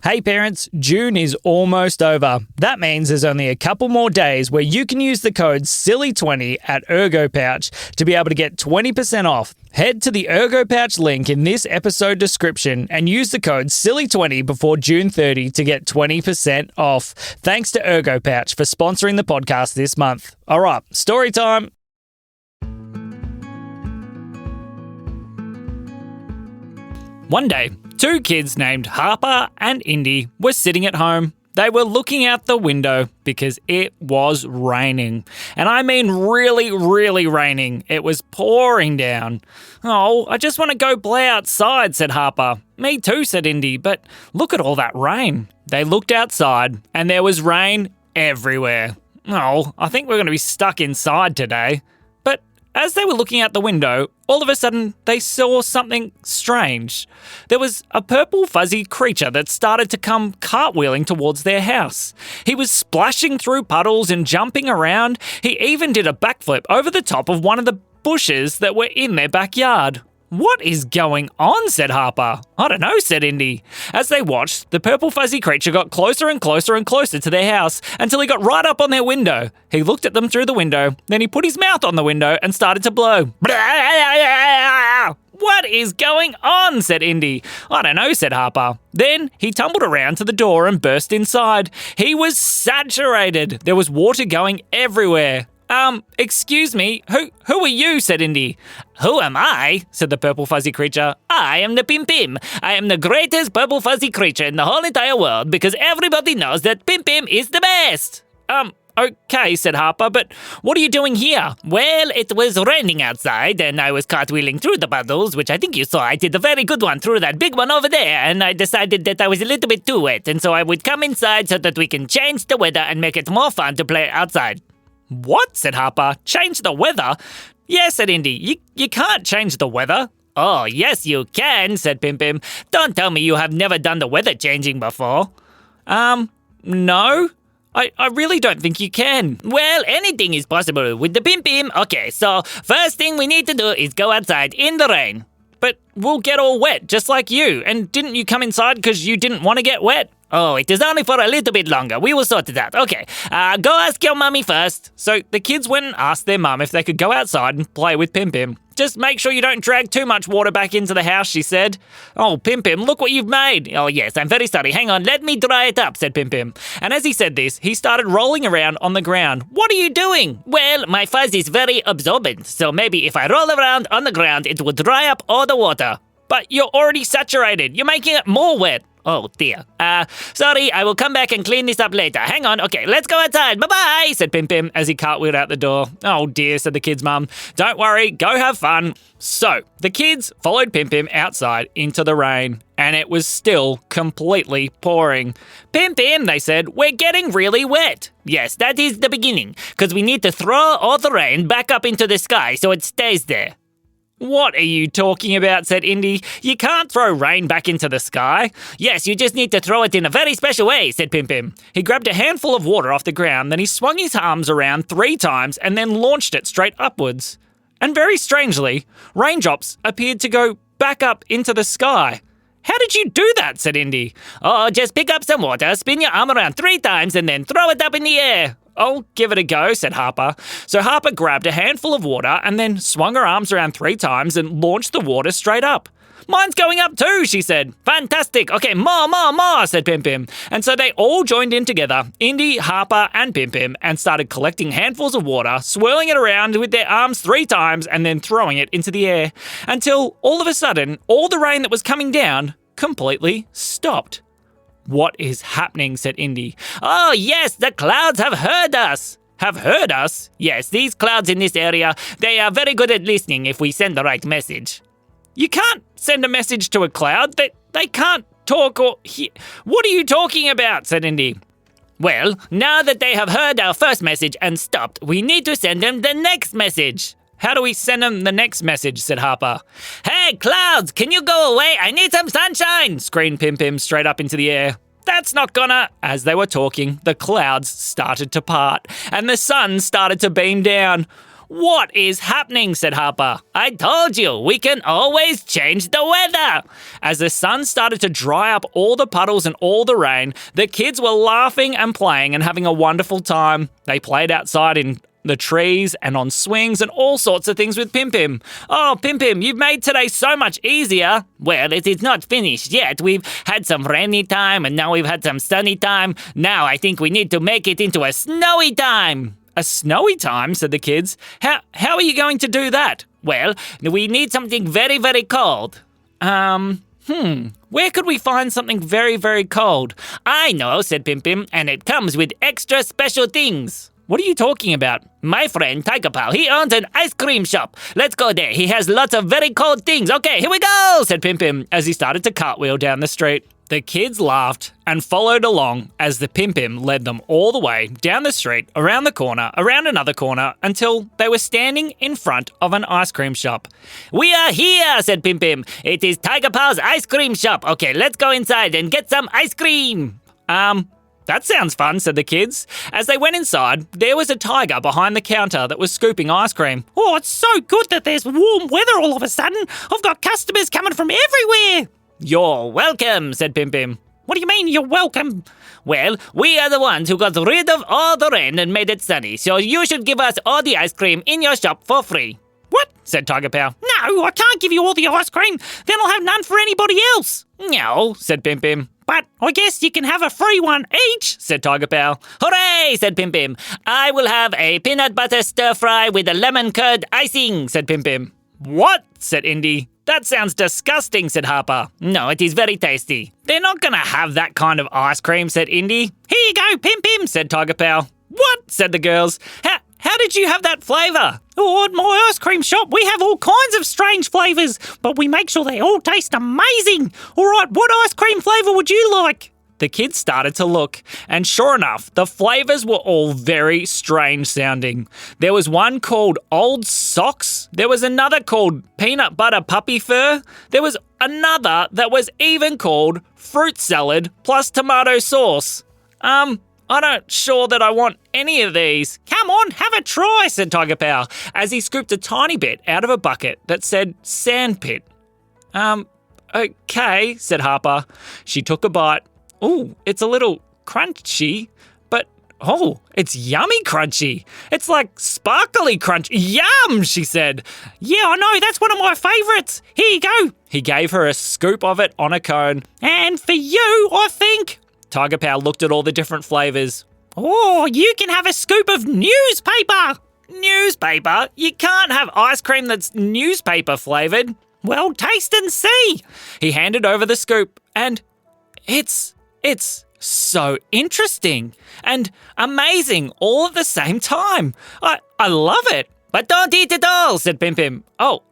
Hey parents, June is almost over. That means there's only a couple more days where you can use the code SILLY20 at Ergo Pouch to be able to get 20% off. Head to the Ergo Pouch link in this episode description and use the code SILLY20 before June 30 to get 20% off. Thanks to Ergo Pouch for sponsoring the podcast this month. All right, story time. One day, two kids named Harper and Indie were sitting at home. They were looking out the window because it was raining. And I mean really, really raining. It was pouring down. "Oh, I just want to go play outside," said Harper. "Me too," said Indie, "but look at all that rain." They looked outside and there was rain everywhere. "Oh, I think we're going to be stuck inside today." But as they were looking out the window, all of a sudden they saw something strange. There was a purple fuzzy creature that started to come cartwheeling towards their house. He was splashing through puddles and jumping around. He even did a backflip over the top of one of the bushes that were in their backyard. "What is going on?" said Harper. "I don't know," said Indie. As they watched, the purple fuzzy creature got closer and closer and closer to their house until he got right up on their window. He looked at them through the window, then he put his mouth on the window and started to blow. "What is going on?" said Indie. "I don't know," said Harper. Then he tumbled around to the door and burst inside. He was saturated. There was water going everywhere. Excuse me, who are you?" said Indie. "Who am I?" said the purple fuzzy creature. "I am the Pim Pim. I am the greatest purple fuzzy creature in the whole entire world because everybody knows that Pim Pim is the best." Okay," said Harper, "but what are you doing here?" "Well, it was raining outside and I was cartwheeling through the puddles, which I think you saw. I did a very good one through that big one over there, and I decided that I was a little bit too wet, and so I would come inside so that we can change the weather and make it more fun to play outside." "What?" said Harper. "Change the weather?" "Yes," said Indie. You can't change the weather." "Oh, yes, you can," said Pim Pim. "Don't tell me you have never done the weather changing before." No. I really don't think you can." "Well, anything is possible with the Pim Pim. Okay, so first thing we need to do is go outside in the rain." "But we'll get all wet, just like you. And didn't you come inside because you didn't want to get wet?" "Oh, it is only for a little bit longer. We will sort it out. Okay, go ask your mummy first." So the kids went and asked their mum if they could go outside and play with Pim Pim. "Just make sure you don't drag too much water back into the house," she said. "Oh, Pim Pim, look what you've made." "Oh, yes, I'm very sorry. Hang on, let me dry it up," said Pim Pim. And as he said this, he started rolling around on the ground. "What are you doing?" "Well, my fuzz is very absorbent, so maybe if I roll around on the ground, it will dry up all the water." "But you're already saturated. You're making it more wet." "Oh, dear. Sorry, I will come back and clean this up later. Hang on. Okay, let's go outside. Bye-bye," said Pim Pim as he cartwheeled out the door. "Oh, dear," said the kid's mum. "Don't worry. Go have fun." So the kids followed Pim Pim outside into the rain, and it was still completely pouring. "Pim Pim," they said, "we're getting really wet." "Yes, that is the beginning, because we need to throw all the rain back up into the sky so it stays there." "What are you talking about?" said Indie. "You can't throw rain back into the sky." "Yes, you just need to throw it in a very special way," said Pim Pim. He grabbed a handful of water off the ground, then he swung his arms around 3 times and then launched it straight upwards. And very strangely, raindrops appeared to go back up into the sky. "How did you do that?" said Indie. "Oh, just pick up some water, spin your arm around 3 times and then throw it up in the air." "I'll give it a go," said Harper. So Harper grabbed a handful of water and then swung her arms around 3 times and launched the water straight up. "Mine's going up too," she said. "Fantastic. Okay, more, said Pim Pim. And so they all joined in together, Indie, Harper and Pim Pim, and started collecting handfuls of water, swirling it around with their arms 3 times and then throwing it into the air, until all of a sudden, all the rain that was coming down completely stopped. "What is happening?" said Indie. "Oh, yes, the clouds have heard us." "Have heard us?" "Yes, these clouds in this area, they are very good at listening if we send the right message." "You can't send a message to a cloud. They can't talk or hear. What are you talking about?" said Indie. "Well, now that they have heard our first message and stopped, we need to send them the next message." "How do we send them the next message?" said Harper. "Hey, clouds, can you go away? I need some sunshine," screamed Pim Pim straight up into the air. "That's not gonna..." As they were talking, the clouds started to part, and the sun started to beam down. What is happening? Said Harper. I told you, we can always change the weather. As the sun started to dry up all the puddles and all the rain, the kids were laughing and playing and having a wonderful time. They played outside in the trees and on swings and all sorts of things with Pim Pim. Oh, Pim Pim, you've made today so much easier. Well, it is not finished yet. We've had some rainy time and now we've had some sunny time. Now I think we need to make it into a snowy time. A snowy time, said the kids. How are you going to do that? Well, we need something very, very cold. Where could we find something very, very cold? I know, said Pim Pim, and it comes with extra special things. What are you talking about? My friend Tiger Pow, he owns an ice cream shop. Let's go there. He has lots of very cold things. Okay, here we go, said Pim Pim as he started to cartwheel down the street. The kids laughed and followed along as the Pim Pim led them all the way down the street, around the corner, around another corner, until they were standing in front of an ice cream shop. We are here, said Pim Pim. It is Tiger Pow's ice cream shop. Okay, let's go inside and get some ice cream. That sounds fun, said the kids. As they went inside, there was a tiger behind the counter that was scooping ice cream. Oh, it's so good that there's warm weather all of a sudden. I've got customers coming from everywhere. You're welcome, said Pim Pim. What do you mean, you're welcome? Well, we are the ones who got rid of all the rain and made it sunny, so you should give us all the ice cream in your shop for free. What? Said Tiger Pow. No, I can't give you all the ice cream. Then I'll have none for anybody else. No, said Pim Pim. But I guess you can have a free one each, said Tiger Pow. Hooray, said Pim Pim. I will have a peanut butter stir fry with a lemon curd icing, said Pim Pim. What? Said Indie. That sounds disgusting, said Harper. No, it is very tasty. They're not going to have that kind of ice cream, said Indie. Here you go, Pim Pim, said Tiger Pow. What? Said the girls. How did you have that flavour? Oh, at my ice cream shop, we have all kinds of strange flavours, but we make sure they all taste amazing. All right, what ice cream flavour would you like? The kids started to look, and sure enough, the flavours were all very strange sounding. There was one called Old Socks. There was another called Peanut Butter Puppy Fur. There was another that was even called Fruit Salad plus Tomato Sauce. I'm not sure that I want any of these. Come on, have a try, said Tiger Pow as he scooped a tiny bit out of a bucket that said sandpit. Okay, said Harper. She took a bite. Ooh, it's a little crunchy, but it's yummy crunchy. It's like sparkly crunch. Yum, she said. Yeah, I know, that's one of my favourites. Here you go. He gave her a scoop of it on a cone. And for you, I think. Tiger Pow looked at all the different flavours. Oh, you can have a scoop of newspaper. Newspaper? You can't have ice cream that's newspaper flavoured. Well, taste and see. He handed over the scoop, and it's so interesting and amazing all at the same time. I love it. But don't eat it all, said Pim Pim. Oh,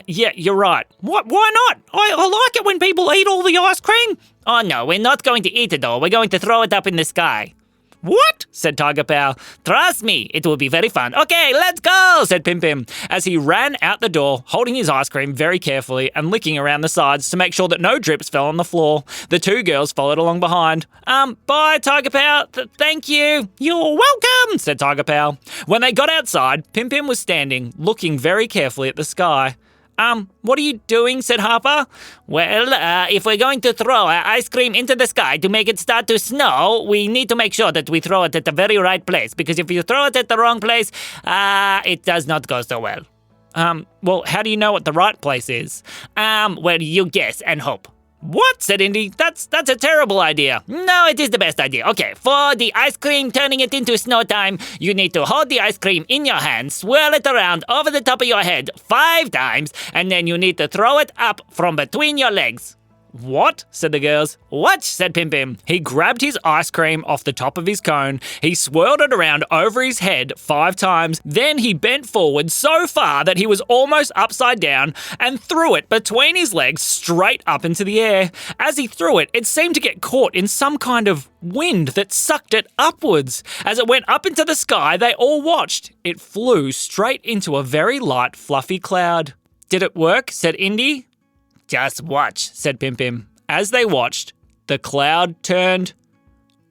yeah, you're right. What? Why not? I like it when people eat all the ice cream. Oh, no, we're not going to eat it all. We're going to throw it up in the sky. What? Said Tiger Pow. Trust me, it will be very fun. Okay, let's go, said Pim Pim, as he ran out the door, holding his ice cream very carefully and licking around the sides to make sure that no drips fell on the floor. The two girls followed along behind. Bye, Tiger Pow. Thank you. You're welcome, said Tiger Pow. When they got outside, Pim Pim was standing, looking very carefully at the sky. What are you doing? Said Harper. Well, if we're going to throw our ice cream into the sky to make it start to snow, we need to make sure that we throw it at the very right place, because if you throw it at the wrong place, it does not go so well. Well, how do you know what the right place is? Well, you guess and hope. What? Said Indy. That's a terrible idea. No, it is the best idea. Okay, for the ice cream turning it into snow time, you need to hold the ice cream in your hand, swirl it around over the top of your head 5 times, and then you need to throw it up from between your legs. What? Said the girls. Watch, said Pim Pim. He grabbed his ice cream off the top of his cone. He swirled it around over his head 5 times. Then he bent forward so far that he was almost upside down and threw it between his legs straight up into the air. As he threw it, it seemed to get caught in some kind of wind that sucked it upwards. As it went up into the sky, they all watched. It flew straight into a very light, fluffy cloud. Did it work? Said Indy. Just watch, said Pim Pim. As they watched, the cloud turned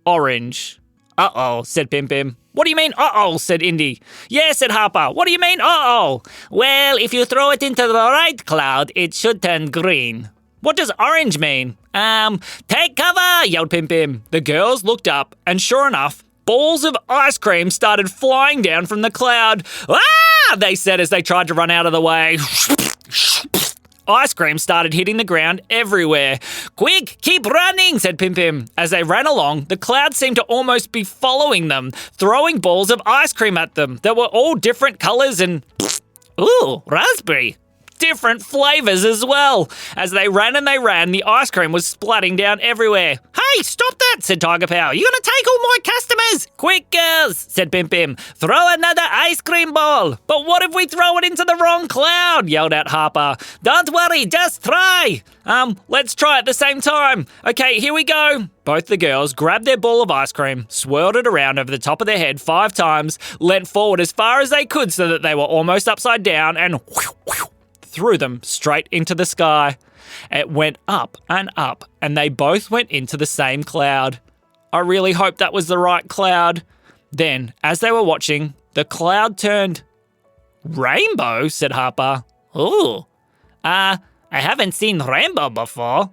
orange. Uh-oh, said Pim Pim. What do you mean, uh-oh, said Indy. Yeah, said Harper. What do you mean, uh-oh? Well, if you throw it into the right cloud, it should turn green. What does orange mean? Take cover, yelled Pim Pim. The girls looked up, and sure enough, balls of ice cream started flying down from the cloud. Ah, they said as they tried to run out of the way. Ice cream started hitting the ground everywhere. Quick, keep running, said Pim Pim. As they ran along, the cloud seemed to almost be following them, throwing balls of ice cream at them that were all different colours and, ooh, raspberry. Different flavours as well. As they ran and they ran, the ice cream was splatting down everywhere. Hey, stop that, said Tiger Pow. You're going to take all my customers. Quick, girls, said Pim Pim. Throw another ice cream ball. But what if we throw it into the wrong cloud, yelled out Harper. Don't worry, just try. Let's try at the same time. Okay, here we go. Both the girls grabbed their ball of ice cream, swirled it around over the top of their head 5 times, leant forward as far as they could so that they were almost upside down, and threw them straight into the sky. It went up, and they both went into the same cloud. I really hope that was the right cloud. Then, as they were watching, the cloud turned rainbow, said Harper. Ooh, I haven't seen rainbow before.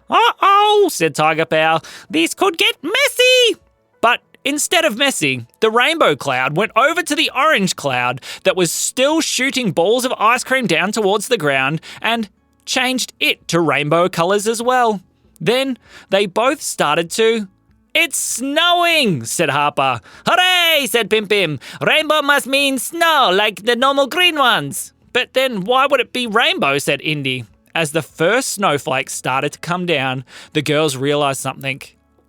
Uh-oh, said Tiger Pow. This could get messy. But instead of messy, the rainbow cloud went over to the orange cloud that was still shooting balls of ice cream down towards the ground and changed it to rainbow colours as well. Then they both started to... It's snowing, said Harper. Hooray, said Pim Pim. Rainbow must mean snow, like the normal green ones. But then why would it be rainbow, said Indy. As the first snowflakes started to come down, the girls realised something.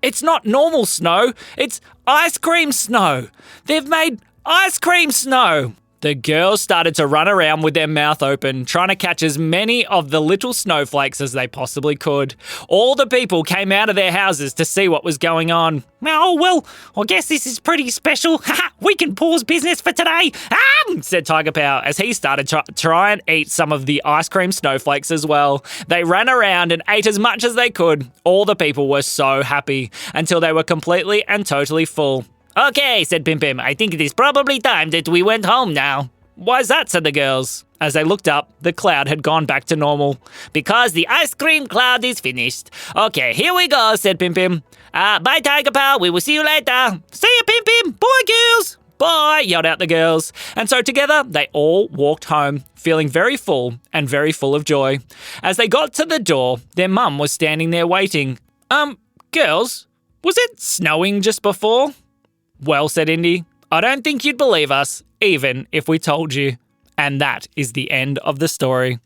It's not normal snow, it's ice cream snow. They've made ice cream snow. The girls started to run around with their mouth open, trying to catch as many of the little snowflakes as they possibly could. All the people came out of their houses to see what was going on. Oh, well, I guess this is pretty special. We can pause business for today. Said Tiger Pow as he started to try and eat some of the ice cream snowflakes as well. They ran around and ate as much as they could. All the people were so happy until they were completely and totally full. Okay, said Pim Pim. I think it is probably time that we went home now. Why's that, said the girls. As they looked up, the cloud had gone back to normal. Because the ice cream cloud is finished. Okay, here we go, said Pim Pim. Bye, Tiger Pow. We will see you later. See you, Pim Pim. Bye, girls. Bye, yelled out the girls. And so together, they all walked home, feeling very full and very full of joy. As they got to the door, their mum was standing there waiting. Girls, was it snowing just before? Well, said Indy, I don't think you'd believe us, even if we told you. And that is the end of the story.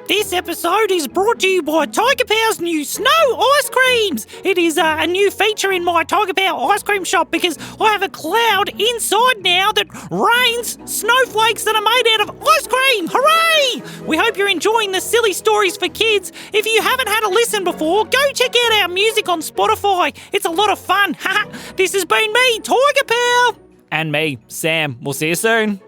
This episode is brought to you by Tiger Pow's new snow ice creams. It is a new feature in my Tiger Pow ice cream shop because I have a cloud inside now that rains snowflakes that are made out of ice cream. Hooray! We hope you're enjoying the silly stories for kids. If you haven't had a listen before, go check out our music on Spotify. It's a lot of fun. This has been me, Tiger Pow. And me, Sam. We'll see you soon.